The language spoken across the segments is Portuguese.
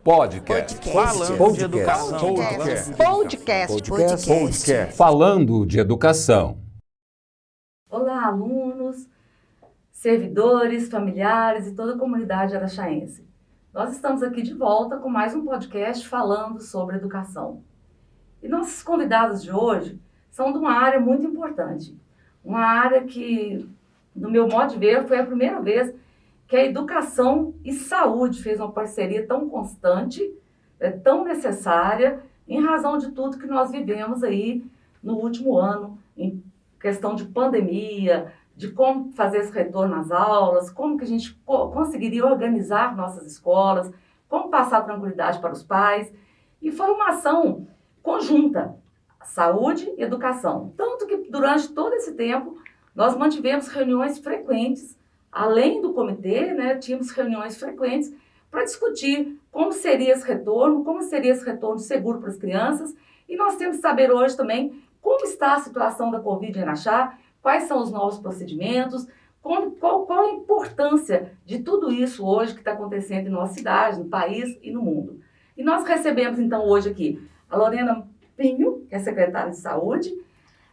Podcast. Falando de educação. Podcast. Falando de educação. Olá, alunos, servidores, familiares e toda a comunidade araxaense. Nós estamos aqui de volta com mais um podcast falando sobre educação. E nossos convidados de hoje são de uma área muito importante. Uma área que, no meu modo de ver, foi a primeira vez que a educação e saúde fez uma parceria tão constante, tão necessária, em razão de tudo que nós vivemos aí no último ano, em questão de pandemia, de como fazer esse retorno às aulas, como que a gente conseguiria organizar nossas escolas, como passar tranquilidade para os pais. E foi uma ação conjunta, saúde e educação. Tanto que durante todo esse tempo nós mantivemos reuniões frequentes, além do comitê, tínhamos reuniões frequentes para discutir como seria esse retorno seguro para as crianças. E nós temos que saber hoje também como está a situação da Covid em Araxá, quais são os novos procedimentos, qual a importância de tudo isso hoje que está acontecendo em nossa cidade, no país e no mundo. E nós recebemos então hoje aqui a Lorena Pinho, que é secretária de Saúde,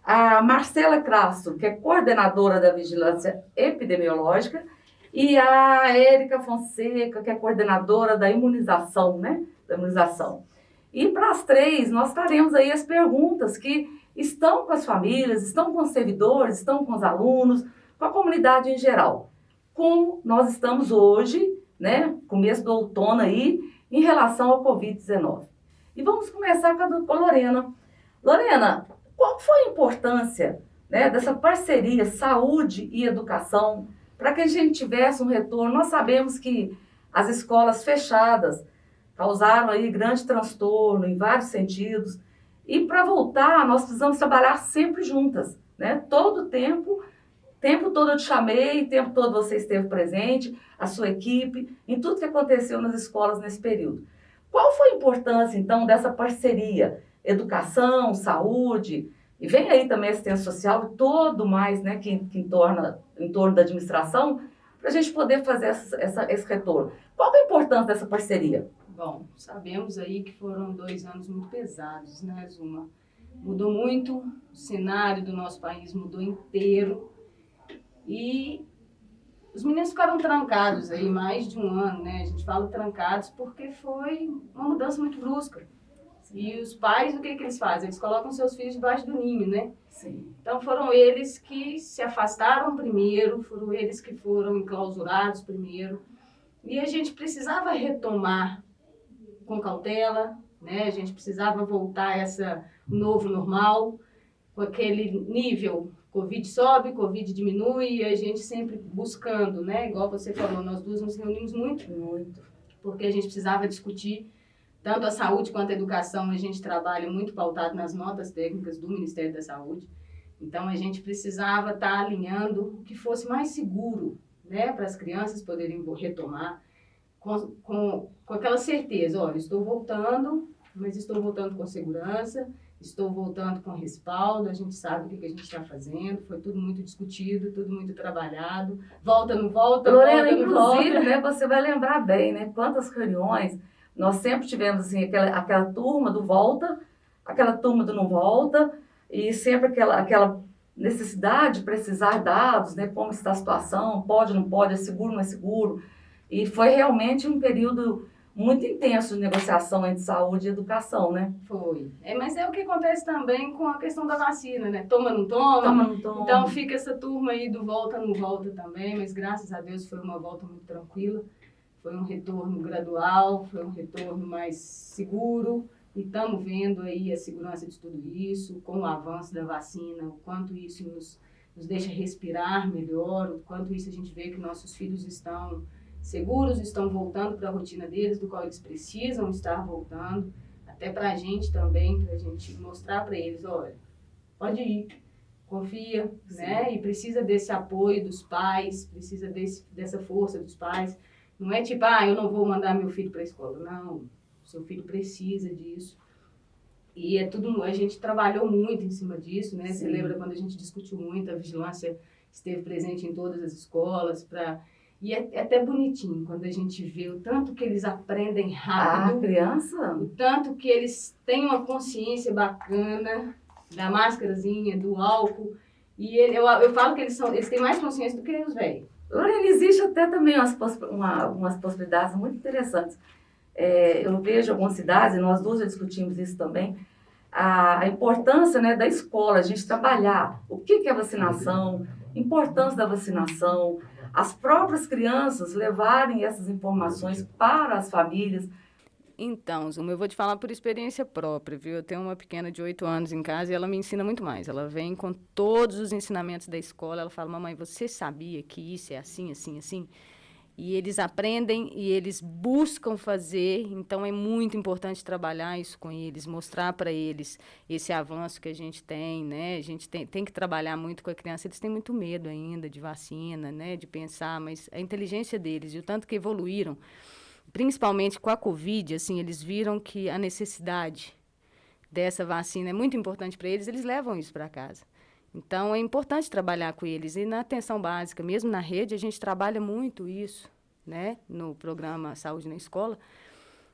a Marcela Castro, que é coordenadora da Vigilância Epidemiológica, e a Érica Fonseca, que é coordenadora da imunização, E para as três, nós faremos aí as perguntas que estão com as famílias, estão com os servidores, estão com os alunos, com a comunidade em geral. Como nós estamos hoje, começo do outono aí, em relação ao Covid-19. E vamos começar com a Lorena. Lorena, qual foi a importância dessa parceria saúde e educação para que a gente tivesse um retorno? Nós sabemos que as escolas fechadas causaram aí grande transtorno em vários sentidos. E para voltar, nós precisamos trabalhar sempre juntas, Todo o tempo todo eu te chamei, o tempo todo você esteve presente, a sua equipe, em tudo que aconteceu nas escolas nesse período. Qual foi a importância, então, dessa parceria? Educação, saúde, e vem aí também assistência social e todo mais, que em torno da administração, para a gente poder fazer esse retorno. Qual é a importância dessa parceria? Bom, sabemos aí que foram 2 anos muito pesados, Zuma? Mudou muito, o cenário do nosso país mudou inteiro e os meninos ficaram trancados aí mais de um ano, A gente fala trancados porque foi uma mudança muito brusca. E os pais, o que eles fazem? Eles colocam seus filhos debaixo do ninho, Sim. Então foram eles que se afastaram primeiro, foram eles que foram enclausurados primeiro. E a gente precisava retomar com cautela, A gente precisava voltar a essa novo normal, com aquele nível, Covid sobe, Covid diminui, e a gente sempre buscando, Igual você falou, nós duas nos reunimos muito, porque a gente precisava discutir tanto a saúde quanto a educação. A gente trabalha muito pautado nas notas técnicas do Ministério da Saúde, então a gente precisava estar alinhando o que fosse mais seguro, para as crianças poderem retomar, com aquela certeza, olha, estou voltando, mas estou voltando com segurança, estou voltando com respaldo, a gente sabe o que a gente está fazendo, foi tudo muito discutido, tudo muito trabalhado, volta, não volta, Lorena, volta, não volta. inclusive, você vai lembrar bem, quantas reuniões nós sempre tivemos, assim, aquela turma do volta, aquela turma do não volta, e sempre aquela necessidade de precisar dados, como está a situação, pode, não pode, é seguro, não é seguro. E foi realmente um período muito intenso de negociação entre saúde e educação, Foi. Mas é o que acontece também com a questão da vacina, Toma, não toma. Toma, não toma. Então fica essa turma aí do volta, não volta também, mas graças a Deus foi uma volta muito tranquila. Foi um retorno gradual, foi um retorno mais seguro. E estamos vendo aí a segurança de tudo isso, com o avanço da vacina, o quanto isso nos deixa respirar melhor, o quanto isso a gente vê que nossos filhos estão seguros, estão voltando para a rotina deles, do qual eles precisam estar voltando, até para a gente também, para a gente mostrar para eles, olha, pode ir, confia, E precisa desse apoio dos pais, precisa dessa força dos pais. Não é tipo, eu não vou mandar meu filho para a escola. Não, seu filho precisa disso. E a gente trabalhou muito em cima disso, Você lembra quando a gente discutiu muito, a vigilância esteve presente em todas as escolas para E é até bonitinho quando a gente vê o tanto que eles aprendem A rápido, criança? o tanto que eles têm uma consciência bacana da máscarazinha, do álcool. E eu falo que eles têm mais consciência do que os velhos. Lorena, existe até também algumas possibilidades muito interessantes. Eu vejo algumas cidades, e nós duas já discutimos isso também, a importância, né, da escola, a gente trabalhar o que é vacinação, importância da vacinação, as próprias crianças levarem essas informações para as famílias. Então, Zuma, eu vou te falar por experiência própria, viu? Eu tenho uma pequena de 8 anos em casa e ela me ensina muito mais. Ela vem com todos os ensinamentos da escola, ela fala, mamãe, você sabia que isso é assim, assim, assim? E eles aprendem e eles buscam fazer, então é muito importante trabalhar isso com eles, mostrar para eles esse avanço que a gente tem, né? A gente tem que trabalhar muito com a criança, eles têm muito medo ainda de vacina, né? De pensar, mas a inteligência deles e o tanto que evoluíram, principalmente com a Covid, assim, eles viram que a necessidade dessa vacina é muito importante para eles, eles levam isso para casa. Então, é importante trabalhar com eles. E na atenção básica, mesmo na rede, a gente trabalha muito isso, né? No programa Saúde na Escola.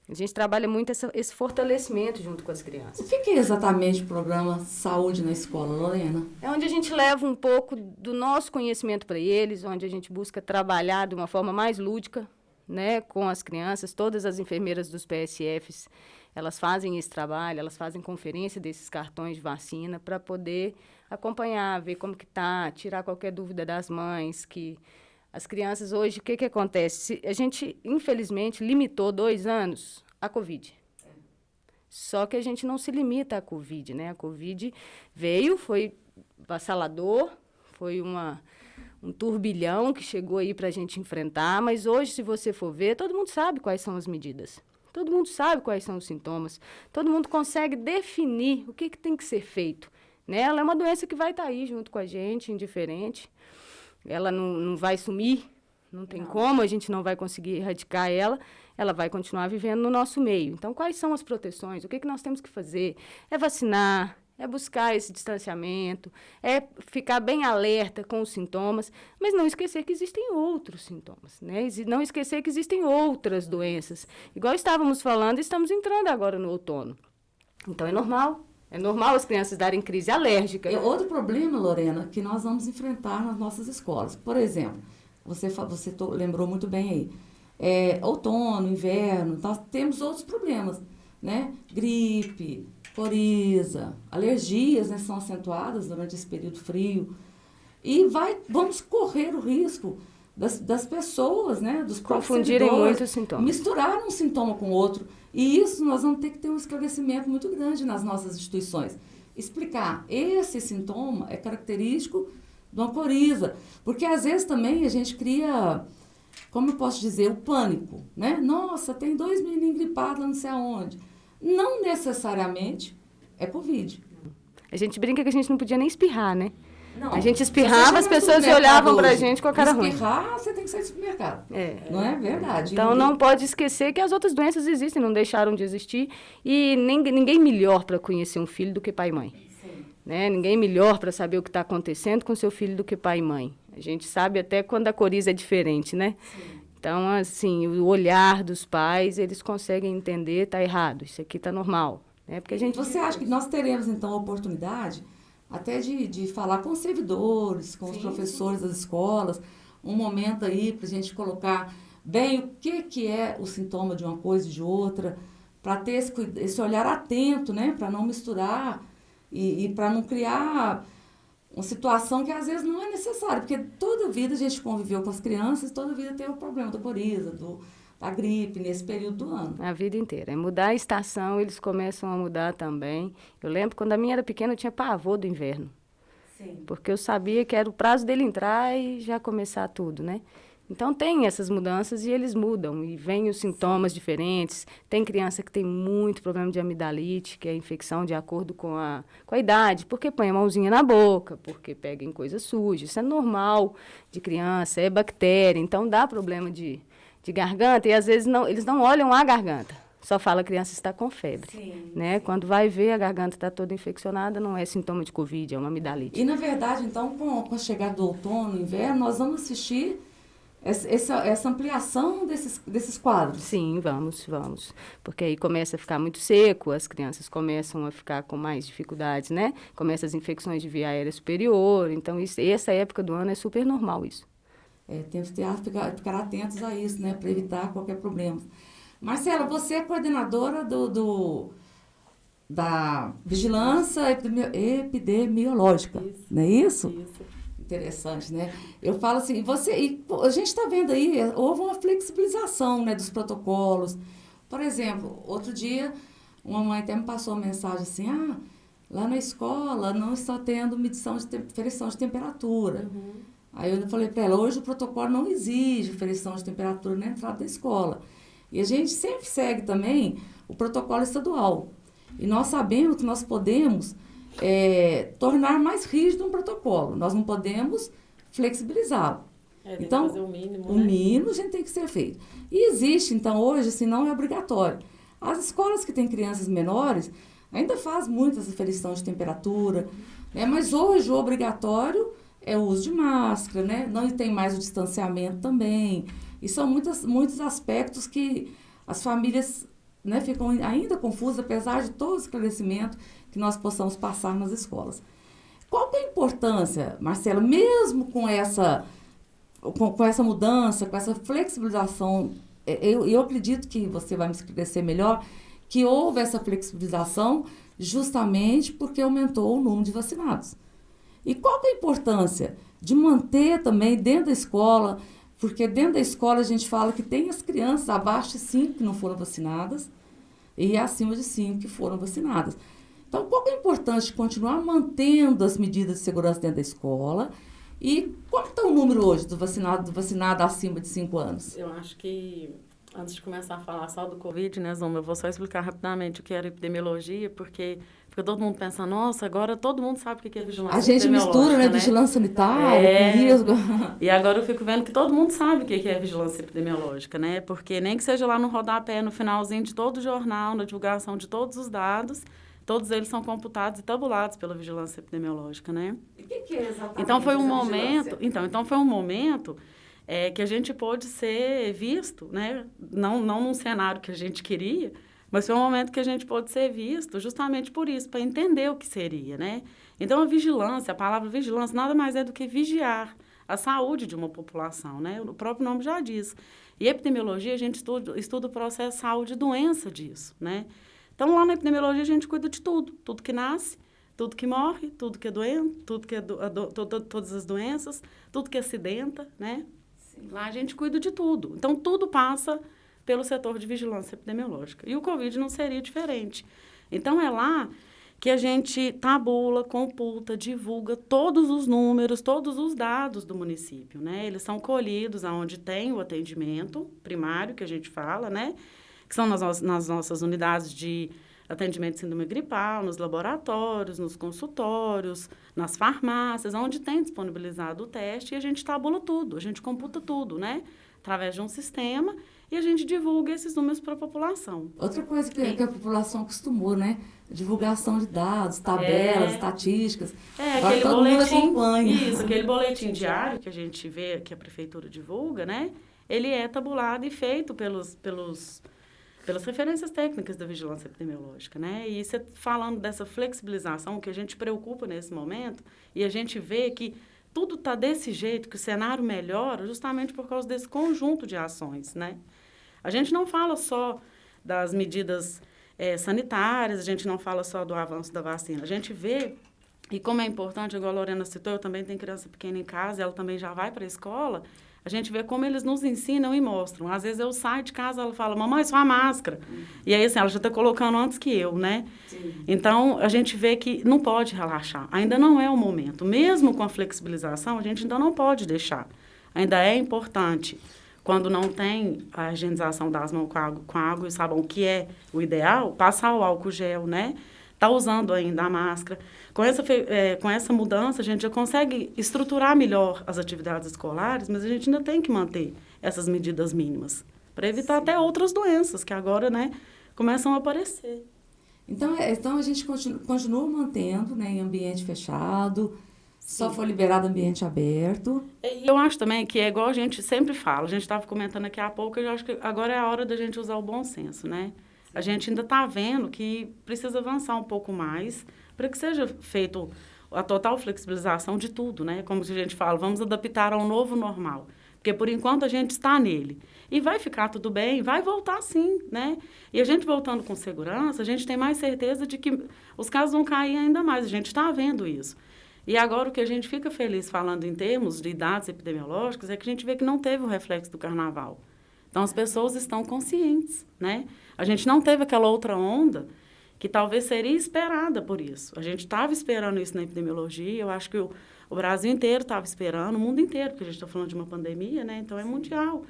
A gente trabalha muito esse fortalecimento junto com as crianças. O que é exatamente o programa Saúde na Escola, Lorena? É onde a gente leva um pouco do nosso conhecimento para eles, onde a gente busca trabalhar de uma forma mais lúdica, né, com as crianças. Todas as enfermeiras dos PSFs, elas fazem esse trabalho, elas fazem conferência desses cartões de vacina para poder acompanhar, ver como que tá, tirar qualquer dúvida das mães, que as crianças hoje, o que acontece? A gente, infelizmente, limitou 2 anos a Covid. Só que a gente não se limita à Covid, né? A Covid veio, foi avassalador, foi um turbilhão que chegou aí para a gente enfrentar, mas hoje, se você for ver, todo mundo sabe quais são as medidas. Todo mundo sabe quais são os sintomas. Todo mundo consegue definir o que tem que ser feito. Né? Ela é uma doença que vai estar aí junto com a gente, indiferente. Ela não vai sumir, não tem como, a gente não vai conseguir erradicar ela. Ela vai continuar vivendo no nosso meio. Então, quais são as proteções? O que nós temos que fazer? É vacinar, é buscar esse distanciamento, é ficar bem alerta com os sintomas, mas não esquecer que existem outros sintomas, né? Não esquecer que existem outras doenças. Igual estávamos falando, estamos entrando agora no outono. Então, é normal. É normal as crianças darem crise alérgica. E outro problema, Lorena, que nós vamos enfrentar nas nossas escolas. Por exemplo, você lembrou muito bem aí, outono, inverno, nós temos outros problemas, né? Gripe, coriza, alergias, né, são acentuadas durante esse período frio. E vamos correr o risco das pessoas, né, dos próprios confundirem muito os sintomas. Misturar um sintoma com o outro. E isso nós vamos ter que ter um esclarecimento muito grande nas nossas instituições. Explicar, esse sintoma é característico de uma coriza. Porque às vezes também a gente cria, como eu posso dizer, o pânico, né? Nossa, tem 2 menininhos gripados lá não sei aonde. Não necessariamente é Covid. A gente brinca que a gente não podia nem espirrar, né? Não, a gente espirrava, as pessoas olhavam pra gente com a cara ruim. Espirrar, você tem que sair do supermercado. Não é verdade? Então, não pode esquecer que as outras doenças existem, não deixaram de existir. E ninguém melhor para conhecer um filho do que pai e mãe. Sim. Né? Ninguém melhor para saber o que está acontecendo com seu filho do que pai e mãe. A gente sabe até quando a coriza é diferente, né? Sim. Então, assim, o olhar dos pais, eles conseguem entender, tá errado, isso aqui tá normal. Né? Porque a gente... Você acha que nós teremos, então, a oportunidade até de falar com os servidores, com os professores das escolas, um momento aí para a gente colocar bem o que é o sintoma de uma coisa e de outra, para ter esse olhar atento, né? Para não misturar e para não criar uma situação que às vezes não é necessária, porque toda vida a gente conviveu com as crianças, toda vida teve o problema da coriza, da gripe, nesse período do ano. A vida inteira. É mudar a estação, eles começam a mudar também. Eu lembro, quando a minha era pequena, eu tinha pavor do inverno. Sim. Porque eu sabia que era o prazo dele entrar e já começar tudo, né? Então, tem essas mudanças e eles mudam. E vêm os sintomas diferentes. Tem criança que tem muito problema de amidalite, que é infecção de acordo com a idade. Porque põe a mãozinha na boca, porque pega em coisa suja. Isso é normal de criança, é bactéria. Então, dá problema de garganta. E, às vezes, eles não olham a garganta. Só fala a criança está com febre. Sim, né? sim. Quando vai ver, a garganta está toda infeccionada, não é sintoma de Covid, é uma amidalite. E, na verdade, então, com a chegada do outono, inverno, nós vamos assistir essa ampliação desses quadros. Sim, vamos. Porque aí começa a ficar muito seco, as crianças começam a ficar com mais dificuldades, né? Começam as infecções de via aérea superior. Então, essa época do ano é super normal isso. Temos que ficar atentos a isso, né? Para evitar qualquer problema. Marcela, você é coordenadora da vigilância epidemiológica, não é isso? Isso. Interessante, né? Eu falo assim, a gente está vendo aí, houve uma flexibilização, né, dos protocolos. Por exemplo, outro dia, uma mãe até me passou uma mensagem assim, lá na escola não está tendo ferição de temperatura. Uhum. Aí eu falei para ela, hoje o protocolo não exige ferição de temperatura na entrada da escola. E a gente sempre segue também o protocolo estadual. E nós sabemos que nós podemos tornar mais rígido um protocolo. Nós não podemos flexibilizá-lo. Tem Então, que fazer o mínimo, o mínimo a gente tem que ser feito. E existe, então, hoje, assim, não é obrigatório. As escolas que têm crianças menores ainda faz muitas aferição de temperatura, né? Mas hoje o obrigatório é o uso de máscara, né? Não tem mais o distanciamento também. E são muitos aspectos que as famílias, né, ficam ainda confusas, apesar de todo o esclarecimento que nós possamos passar nas escolas. Qual que é a importância, Marcela, mesmo com essa mudança, com essa flexibilização, eu acredito que você vai me esclarecer melhor, que houve essa flexibilização justamente porque aumentou o número de vacinados. E qual que é a importância de manter também dentro da escola, porque dentro da escola a gente fala que tem as crianças abaixo de 5 que não foram vacinadas e acima de 5 que foram vacinadas. Então, qual que é a importância de continuar mantendo as medidas de segurança dentro da escola? E qual está o número hoje do vacinado acima de 5 anos? Eu acho que, antes de começar a falar só do Covid, né, Zuma, eu vou só explicar rapidamente o que era epidemiologia, porque fica todo mundo pensando, nossa, agora todo mundo sabe o que é vigilância A gente mistura, né, vigilância sanitária com risco. E agora eu fico vendo que todo mundo sabe o que é vigilância epidemiológica, né? Porque nem que seja lá no rodapé, no finalzinho de todo o jornal, na divulgação de todos os dados, todos eles são computados e tabulados pela vigilância epidemiológica, né? E o que é exatamente então foi um essa momento, vigilância? então foi um momento que a gente pôde ser visto, né? Não num cenário que a gente queria, mas foi um momento que a gente pôde ser visto justamente por isso, para entender o que seria, né? Então, a palavra vigilância, nada mais é do que vigiar a saúde de uma população, né? O próprio nome já diz. E epidemiologia, a gente estuda o processo de saúde e doença disso, né? Então, lá na epidemiologia, a gente cuida de tudo. Tudo que nasce, tudo que morre, tudo que é doente, todas as doenças, tudo que acidenta, né? Sim. Lá a gente cuida de tudo. Então, tudo passa pelo setor de vigilância epidemiológica. E o Covid não seria diferente. Então, é lá que a gente tabula, computa, divulga todos os números, todos os dados do município, né? Eles são colhidos aonde tem o atendimento primário, que a gente fala, né? Que são nas nossas unidades de atendimento de síndrome gripal, nos laboratórios, nos consultórios, nas farmácias, onde tem disponibilizado o teste, e a gente tabula tudo, a gente computa tudo, né? Através de um sistema, e a gente divulga esses números para a população. Outra coisa que a população acostumou, né? Divulgação de dados, tabelas, estatísticas. Aquele todo boletim, mundo acompanha. Isso, aquele boletim diário que a gente vê, que a prefeitura divulga, né? Ele é tabulado e feito pelas referências técnicas da vigilância epidemiológica, né? E você falando dessa flexibilização, que a gente preocupa nesse momento, e a gente vê que tudo está desse jeito, que o cenário melhora justamente por causa desse conjunto de ações, né? A gente não fala só das medidas sanitárias, a gente não fala só do avanço da vacina. A gente vê, e como é importante, igual a Lorena citou, eu também tenho criança pequena em casa, ela também já vai para a escola, a gente vê como eles nos ensinam e mostram. Às vezes eu saio de casa, ela fala, mamãe, só a máscara. E aí, assim, ela já está colocando antes que eu, né? Sim. Então, a gente vê que não pode relaxar. Ainda não é o momento. Mesmo com a flexibilização, a gente ainda não pode deixar. Ainda é importante, quando não tem a higienização das mãos com água e sabão, que é o ideal, passar o álcool gel, né? Está usando ainda a máscara. Com essa mudança, a gente já consegue estruturar melhor as atividades escolares, mas a gente ainda tem que manter essas medidas mínimas, para evitar até outras doenças que agora, né, começam a aparecer. Então a gente continua mantendo, né, em ambiente fechado, Só foi liberado ambiente aberto. E eu acho também que é igual a gente sempre fala, a gente estava comentando aqui há pouco, eu acho que agora é a hora da gente usar o bom senso, né? A gente ainda está vendo que precisa avançar um pouco mais para que seja feito a total flexibilização de tudo, né? Como a gente fala, vamos adaptar ao novo normal. Porque, por enquanto, a gente está nele. E vai ficar tudo bem, vai voltar sim, né? E a gente voltando com segurança, a gente tem mais certeza de que os casos vão cair ainda mais. A gente está vendo isso. E agora o que a gente fica feliz falando em termos de dados epidemiológicos é que a gente vê que não teve o reflexo do carnaval. Então, as pessoas estão conscientes, né? A gente não teve aquela outra onda que talvez seria esperada por isso. A gente estava esperando isso na epidemiologia, eu acho que o Brasil inteiro estava esperando, o mundo inteiro, porque a gente está falando de uma pandemia, né? Então, é mundial.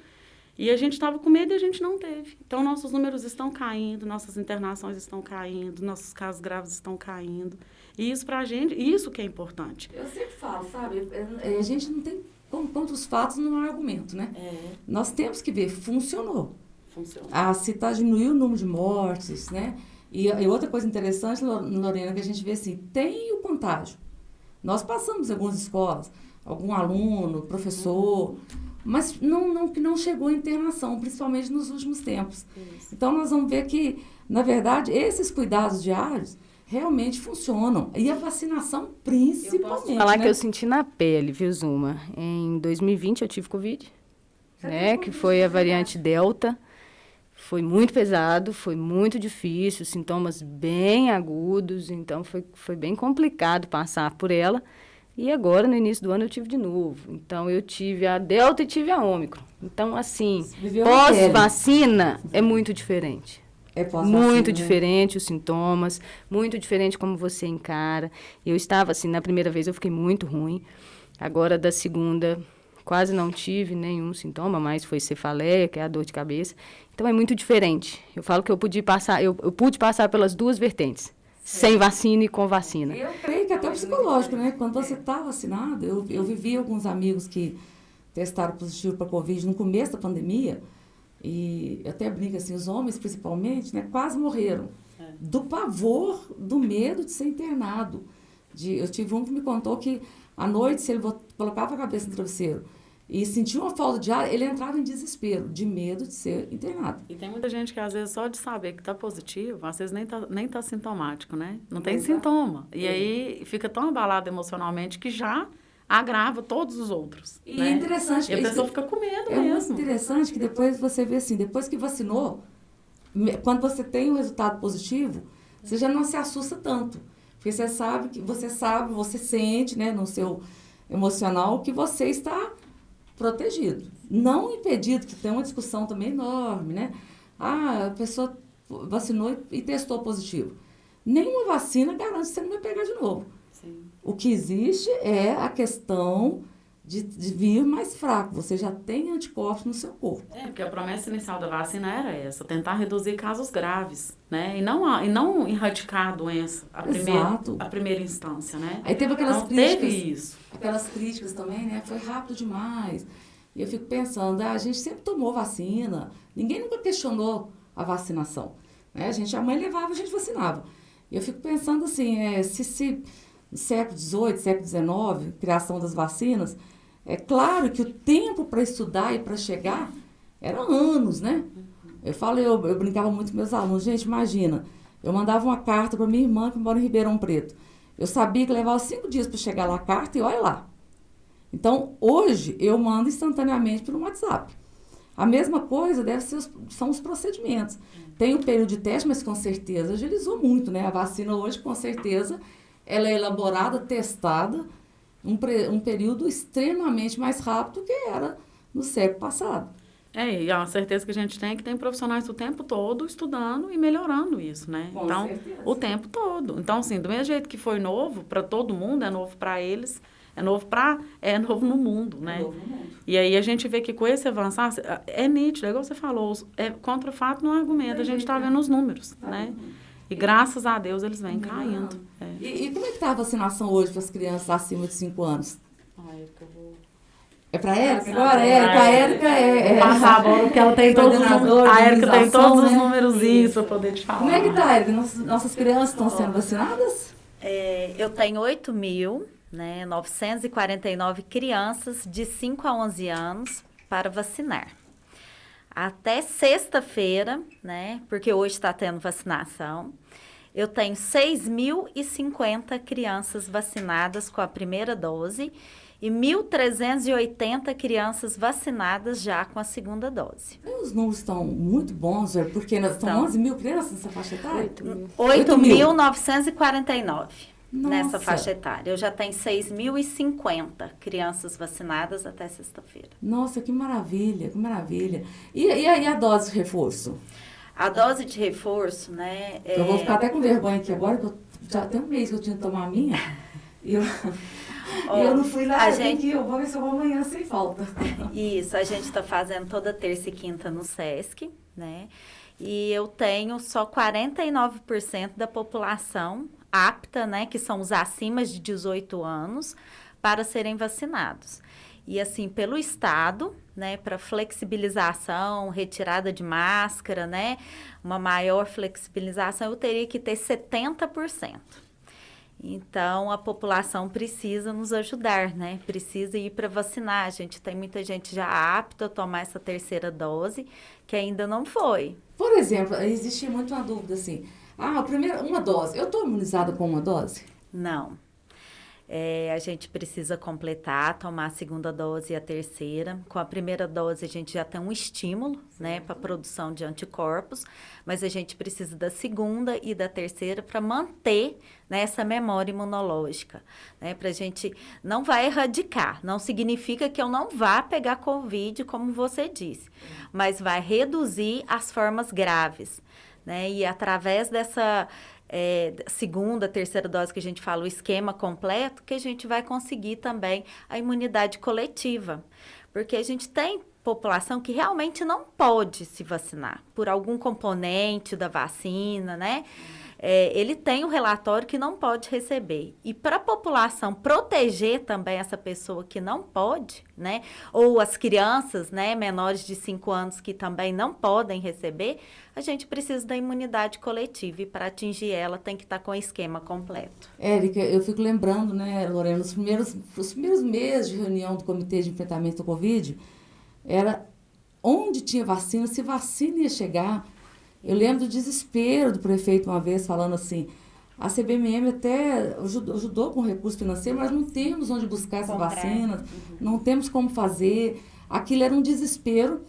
E a gente estava com medo e a gente não teve. Então, nossos números estão caindo, nossas internações estão caindo, nossos casos graves estão caindo. E isso para a gente, isso que é importante. Eu sempre falo, sabe? A gente não tem, contra os fatos não há argumento, né? Nós temos que ver, funcionou. Funciona. Se diminuiu o número de mortes, né? E outra coisa interessante, Lorena, que a gente vê assim, tem o contágio. Nós passamos em algumas escolas, algum aluno, professor, mas que não chegou à internação, principalmente nos últimos tempos. Isso. Então, nós vamos ver que, na verdade, esses cuidados diários realmente funcionam. E a vacinação, principalmente. Eu posso falar, né, que eu senti na pele, viu, Zuma? Em 2020 eu tive Covid, né? Que foi a variante Delta. Foi muito pesado, foi muito difícil, sintomas bem agudos, então foi bem complicado passar por ela. E agora, no início do ano, eu tive de novo. Então, eu tive a Delta e tive a Ômicron. Então, assim, pós-vacina é muito diferente. Muito diferente os sintomas, muito diferente como você encara. Eu estava, assim, na primeira vez eu fiquei muito ruim. Agora, da segunda, quase não tive nenhum sintoma, mas foi cefaleia, que é a dor de cabeça. Então, é muito diferente. Eu falo que eu pude passar pelas duas vertentes. Sem vacina e com vacina. Eu creio que até o psicológico, né? Quando você está vacinado, eu vivi alguns amigos que testaram positivo para Covid no começo da pandemia, e eu até brinco assim, os homens principalmente, né? Quase morreram. Do pavor, do medo de ser internado. Eu tive um que me contou que à noite, se ele colocava a cabeça no travesseiro e sentia uma falta de ar, ele entrava em desespero, de medo de ser internado. E tem muita gente que, às vezes, só de saber que está positivo, às vezes nem tá sintomático, né? Não tem sintoma. E aí fica tão abalado emocionalmente que já agrava todos os outros. E né? é interessante. E a pessoa fica com medo mesmo. É muito interessante que depois você vê assim, depois que vacinou, quando você tem um resultado positivo, você já não se assusta tanto. Porque você sente, né, no seu emocional que você está protegido. Não impedido, que tem uma discussão também enorme, né? A pessoa vacinou e testou positivo. Nenhuma vacina garante que você não vai pegar de novo. Sim. O que existe é a questão de vir mais fraco. Você já tem anticorpos no seu corpo. Porque a promessa inicial da vacina era essa, tentar reduzir casos graves, né? E não erradicar a doença a primeira instância, né? Aí teve aquelas não críticas. Teve isso. Aquelas críticas também, né? Foi rápido demais. E eu fico pensando, a gente sempre tomou vacina, ninguém nunca questionou a vacinação. Né? A mãe levava, a gente vacinava. E eu fico pensando assim, se no século XVIII, século XIX, criação das vacinas, é claro que o tempo para estudar e para chegar era anos, né? Eu brincava muito com meus alunos, gente, imagina, eu mandava uma carta para minha irmã que mora em Ribeirão Preto. Eu sabia que levava 5 dias para chegar lá a carta e olha lá. Então, hoje, eu mando instantaneamente pelo WhatsApp. A mesma coisa são os procedimentos. Tem o período de teste, mas com certeza agilizou muito, né? A vacina hoje, com certeza, ela é elaborada, testada, um período extremamente mais rápido do que era no século passado. E a certeza que a gente tem é que tem profissionais o tempo todo estudando e melhorando isso, né? Com então, certeza. O tempo todo. Então, assim, do mesmo jeito que foi novo para todo mundo, é novo para eles, é novo no mundo, né? É novo no mundo. E aí a gente vê que com esse avançar, é nítido, é igual você falou, contra o fato não argumenta, a gente está vendo os números, né? E graças a Deus eles vêm caindo. E como é que está a vacinação hoje para as crianças acima de 5 anos? É para a Érica? Agora a Érica é passar a bola, porque ela tem todos os números. A Érica tem todos os números para poder te falar. Como é que está, Érica? Nossas crianças estão sendo vacinadas? Eu tenho 8.000, né, 949 crianças de 5 a 11 anos para vacinar. Até sexta-feira, né, porque hoje está tendo vacinação, eu tenho 6.050 crianças vacinadas com a primeira dose e 1.380 crianças vacinadas já com a segunda dose. Os números estão muito bons, porque nós estamos 11 mil crianças nessa faixa etária? 8.949 nessa Nossa. faixa etária. Eu já tenho 6.050 crianças vacinadas até sexta-feira. Nossa, que maravilha, que maravilha. E aí a dose de reforço? A dose de reforço, né? Eu vou ficar até com vergonha aqui agora, que já tem um mês que eu tinha que tomar a minha. E eu não fui lá, eu vou ver se eu vou amanhã sem falta. Isso, a gente está fazendo toda terça e quinta no SESC, né? E eu tenho só 49% da população apta, né? Que são os acima de 18 anos, para serem vacinados. E assim, pelo Estado, né, para flexibilização, retirada de máscara, né, uma maior flexibilização, eu teria que ter 70%. Então, a população precisa nos ajudar, né, precisa ir para vacinar. A gente tem muita gente já apta a tomar essa terceira dose, que ainda não foi. Por exemplo, existia muito uma dúvida assim, uma dose, eu estou imunizada com uma dose? Não. A gente precisa completar, tomar a segunda dose e a terceira. Com a primeira dose, a gente já tem um estímulo, né, para a produção de anticorpos, mas a gente precisa da segunda e da terceira para manter, né, essa memória imunológica, né, para a gente não vai erradicar. Não significa que eu não vá pegar Covid, como você disse, mas vai reduzir as formas graves, né, e através dessa segunda, terceira dose que a gente fala, o esquema completo, que a gente vai conseguir também a imunidade coletiva. Porque a gente tem população que realmente não pode se vacinar por algum componente da vacina, né? Ele tem um relatório que não pode receber. E para a população proteger também essa pessoa que não pode, né? Ou as crianças, né, menores de 5 anos que também não podem receber, a gente precisa da imunidade coletiva. E para atingir ela tem que estar com o esquema completo. Érica, eu fico lembrando, né, Lorena, os primeiros meses de reunião do Comitê de Enfrentamento ao Covid, era onde tinha vacina, se vacina ia chegar. Eu lembro do desespero do prefeito uma vez falando assim, a CBMM até ajudou com recurso financeiro, mas não temos onde buscar essa vacina, não temos como fazer. Aquilo era um desespero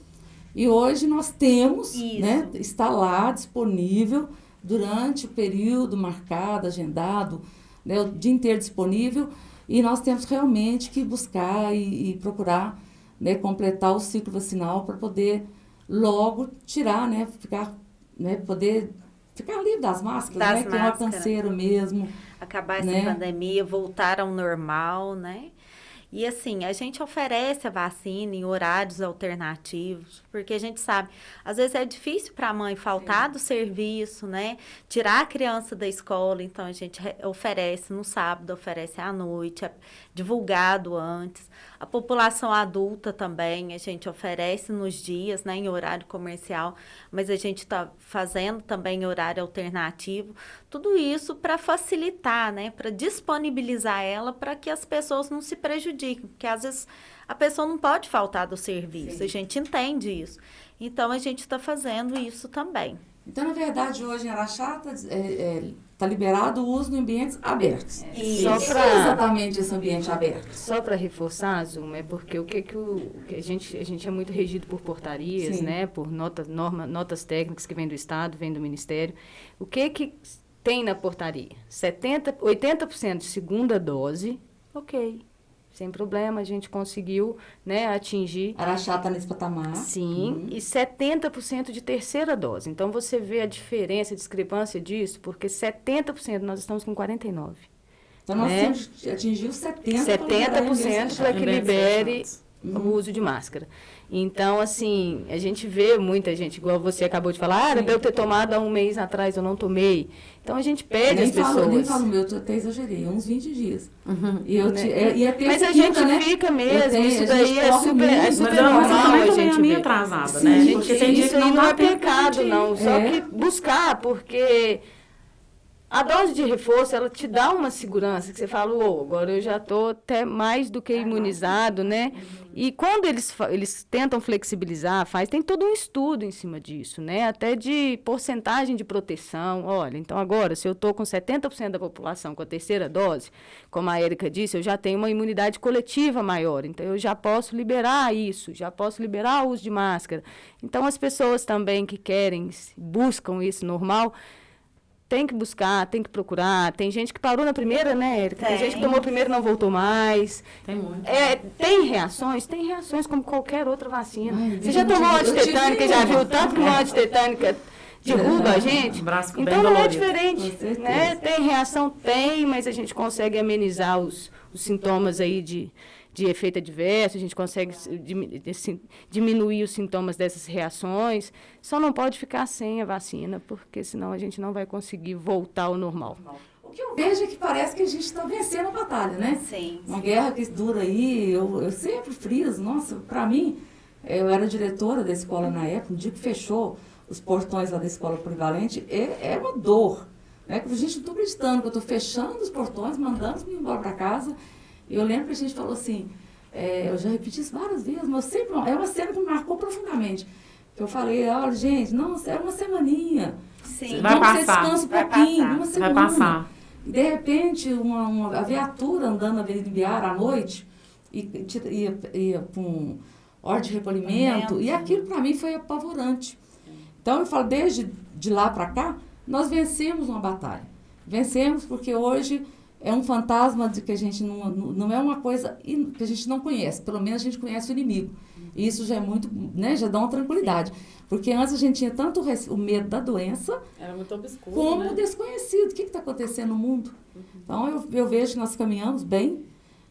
e hoje nós temos, né, está lá disponível durante o período marcado, agendado, né, o dia inteiro disponível e nós temos realmente que buscar e procurar, né, completar o ciclo vacinal para poder logo tirar, né, poder ficar livre das máscaras, né? Que é um alcanceiro mesmo. Acabar essa né? pandemia, voltar ao normal, né? E assim, a gente oferece a vacina em horários alternativos, porque a gente sabe, às vezes é difícil para a mãe faltar do serviço, né? Tirar a criança da escola, então a gente oferece no sábado, oferece à noite, é divulgado antes. A população adulta também, a gente oferece nos dias, né, em horário comercial, mas a gente está fazendo também em horário alternativo. Tudo isso para facilitar, né, para disponibilizar ela para que as pessoas não se prejudiquem, porque às vezes a pessoa não pode faltar do serviço, Sim. A gente entende isso. Então, a gente está fazendo isso também. Então, na verdade, hoje em Araxá está liberado o uso em ambientes abertos. Isso. Exatamente esse ambiente aberto. Só para reforçar, Zuma, é porque o que a gente é muito regido por portarias, Sim. né, por notas técnicas que vêm do Estado, vêm do Ministério. O que tem na portaria? 80% de segunda dose, ok. Sem problema, a gente conseguiu, né, atingir. Araxá está nesse patamar. Sim, e 70% de terceira dose. Então, você vê a diferença, a discrepância disso, porque 70% nós estamos com 49%. Então, nós né? temos que atingir os 70%. 70% para que libere o uso de máscara. Então, assim, a gente vê muita gente, igual você acabou de falar, era para eu ter tomado há um mês atrás, eu não tomei. Então, a gente pede às pessoas. Nem falo meu, eu até exagerei, uns 20 dias. E eu né? e até Mas a gente fica mesmo, isso daí é super normal. Mas a gente meio vê. atrasada, Sim, né? Porque tem dia que não é pecado, não. Só que buscar, porque A dose de reforço, ela te dá uma segurança, que você fala, agora eu já estou até mais do que imunizado, né? E quando eles tentam flexibilizar, tem todo um estudo em cima disso, né? Até de porcentagem de proteção. Olha, então agora, se eu estou com 70% da população com a terceira dose, como a Érica disse, eu já tenho uma imunidade coletiva maior, então eu já posso liberar isso, já posso liberar o uso de máscara. Então, as pessoas também que buscam isso normal, tem que buscar, tem que procurar. Tem gente que parou na primeira, né, Érica? Tem gente que tomou a primeira e não voltou mais. Tem muito. Tem reações como qualquer outra vacina. Você já tomou antitetânica, já viu tanto que uma antitetânica derruba a gente? O braço fica bem Então não é dolorido. diferente. Né? Tem reação, mas a gente consegue amenizar os sintomas aí de efeito adverso, a gente consegue diminuir os sintomas dessas reações. Só não pode ficar sem a vacina, porque senão a gente não vai conseguir voltar ao normal. O que eu vejo é que parece que a gente está vencendo a batalha, né? Sim. Uma guerra que dura aí, eu sempre friso, nossa, para mim, eu era diretora da escola na época, no dia que fechou os portões lá da escola polivalente, é uma dor. Né? A gente não está acreditando que eu estou fechando os portões, mandando os meninos embora para casa. Eu lembro que a gente falou assim, eu já repeti isso várias vezes, mas sempre é uma cena que me marcou profundamente. Eu falei, olha, gente, não, é uma semaninha. Sim. Vai Então, você passar. descansa um Vai pouquinho, passar. uma semana. Vai passar. E, de repente, a viatura andando na Avenida Ibiara à noite, ia com ordem de recolhimento, e aquilo para mim foi apavorante. Então, eu falo, desde de lá para cá, nós vencemos uma batalha. Vencemos porque hoje é um fantasma de que a gente não é uma coisa que a gente não conhece. Pelo menos a gente conhece o inimigo. E isso já é muito, né, já dá uma tranquilidade. Porque antes a gente tinha tanto o medo da doença, Era muito obscuro, como né? o desconhecido. O que está acontecendo no mundo? Então, eu vejo que nós caminhamos bem.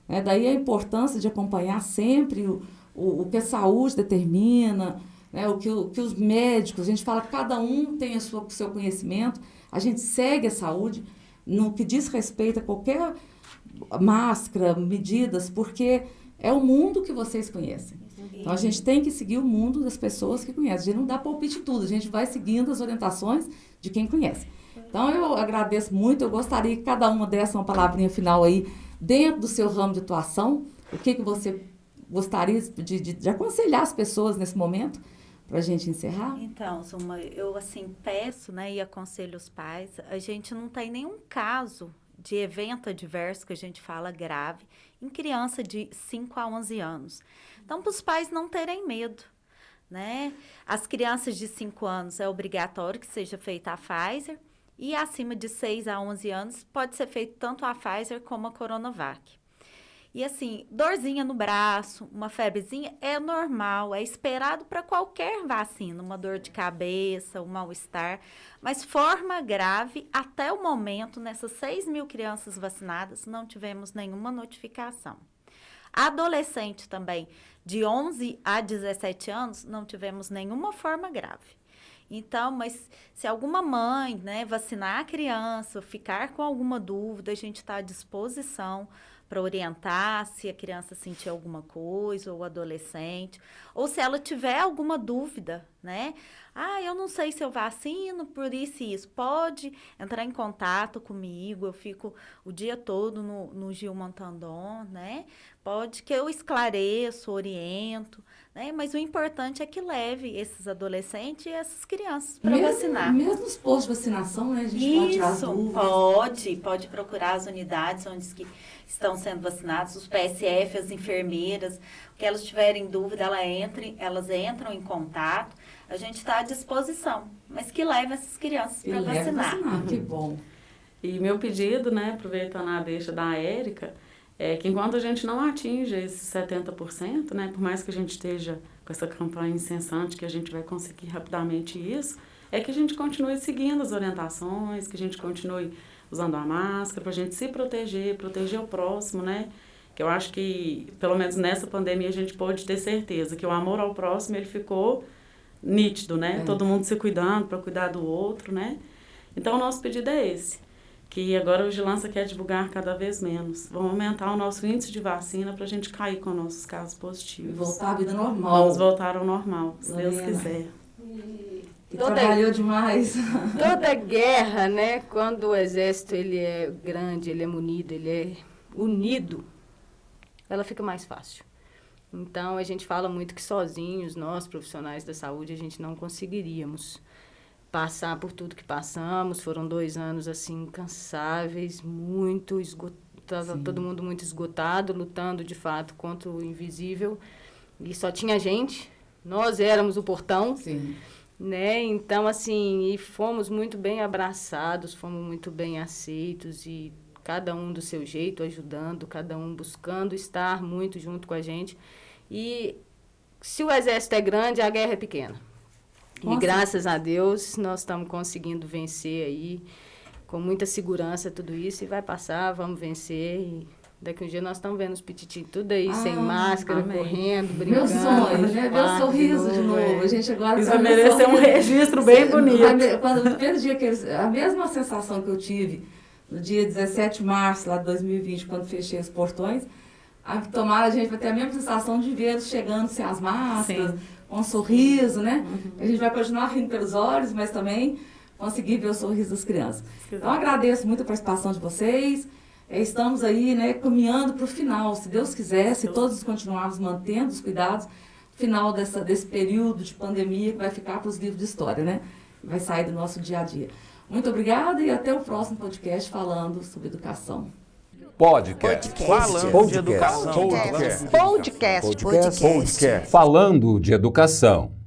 Né? Daí a importância de acompanhar sempre o que a saúde determina, né? o que os médicos, a gente fala que cada um tem o seu conhecimento, a gente segue a saúde no que diz respeito a qualquer máscara, medidas, porque é o mundo que vocês conhecem. Então, a gente tem que seguir o mundo das pessoas que conhecem. A gente não dá palpite em tudo, a gente vai seguindo as orientações de quem conhece. Então, eu agradeço muito, eu gostaria que cada uma desse uma palavrinha final aí, dentro do seu ramo de atuação, o que você gostaria de aconselhar as pessoas nesse momento, para a gente encerrar? Então, Zuma, eu assim peço, né, e aconselho os pais, a gente não tem nenhum caso de evento adverso que a gente fala grave em criança de 5 a 11 anos. Então, para os pais não terem medo, né? As crianças de 5 anos é obrigatório que seja feita a Pfizer e acima de 6 a 11 anos pode ser feito tanto a Pfizer como a Coronavac. E assim, dorzinha no braço, uma febrezinha é normal, é esperado para qualquer vacina, uma dor de cabeça, um mal-estar, mas forma grave, até o momento, nessas 6.000 crianças vacinadas, não tivemos nenhuma notificação. Adolescente também, de 11 a 17 anos, não tivemos nenhuma forma grave. Então, mas se alguma mãe, né, vacinar a criança, ficar com alguma dúvida, a gente está à disposição para orientar se a criança sentir alguma coisa, ou o adolescente, ou se ela tiver alguma dúvida, né? Eu não sei se eu vacino por isso e isso. Pode entrar em contato comigo, eu fico o dia todo no Gil Montandon, né? Pode que eu esclareço, oriento, né? Mas o importante é que leve esses adolescentes e essas crianças para vacinar. Mesmo os postos de vacinação, né? A gente pode tirar as dúvidas. Pode procurar as unidades onde estão sendo vacinados, os PSF, as enfermeiras, o que elas tiverem dúvida, elas entram em contato, a gente está à disposição, mas que leve essas crianças para vacinar. Que bom. E meu pedido, né, aproveitando a deixa da Érica, é que enquanto a gente não atinja esses 70%, né, por mais que a gente esteja com essa campanha incessante, que a gente vai conseguir rapidamente isso, é que a gente continue seguindo as orientações, que a gente continue usando a máscara, para a gente se proteger o próximo, né? Que eu acho que, pelo menos nessa pandemia, a gente pode ter certeza que o amor ao próximo, ele ficou nítido, né? Todo mundo se cuidando para cuidar do outro, né? Então, o nosso pedido é esse, que agora a Vigilância quer divulgar cada vez menos. Vamos aumentar o nosso índice de vacina para a gente cair com nossos casos positivos. E voltar à vida normal. Vamos voltar ao normal, se Deus quiser. Que Toda- trabalhou demais. Toda guerra, né, quando o exército ele é grande, ele é munido, ele é unido, ela fica mais fácil. Então, a gente fala muito que sozinhos, nós, profissionais da saúde, a gente não conseguiríamos passar por tudo que passamos. Foram 2 anos, assim, cansáveis, muito estava todo mundo muito esgotado, lutando, de fato, contra o invisível. E só tinha gente, nós éramos o portão, Sim. né? Então, assim, e fomos muito bem abraçados, fomos muito bem aceitos e cada um do seu jeito, ajudando, cada um buscando estar muito junto com a gente. E se o exército é grande, a guerra é pequena. Com E graças a Deus nós estamos conseguindo vencer aí com muita segurança tudo isso e vai passar, vamos vencer e daqui um dia nós estamos vendo os pititinhos tudo aí sem máscara, amém. correndo, Meu brincando. sonho, no né? Ver o parque sorriso de novo. é. A gente agora Isso tá vai no merecer um sorriso. registro bem bonito. Quando, no primeiro dia que a mesma sensação que eu tive no dia 17 de março lá de 2020, quando fechei os portões, tomara a gente vai ter a mesma sensação de ver chegando sem as máscaras, com um sorriso, né? A gente vai continuar rindo pelos olhos, mas também conseguir ver o sorriso das crianças. Então, agradeço muito a participação de vocês. Estamos aí, né, caminhando para o final, se Deus quiser, se todos continuarmos mantendo os cuidados, final desse período de pandemia que vai ficar para os livros de história, né? Vai sair do nosso dia a dia. Muito obrigada e até o próximo podcast falando sobre educação. Podcast. Falando de educação. Podcast. Podcast. Falando de educação.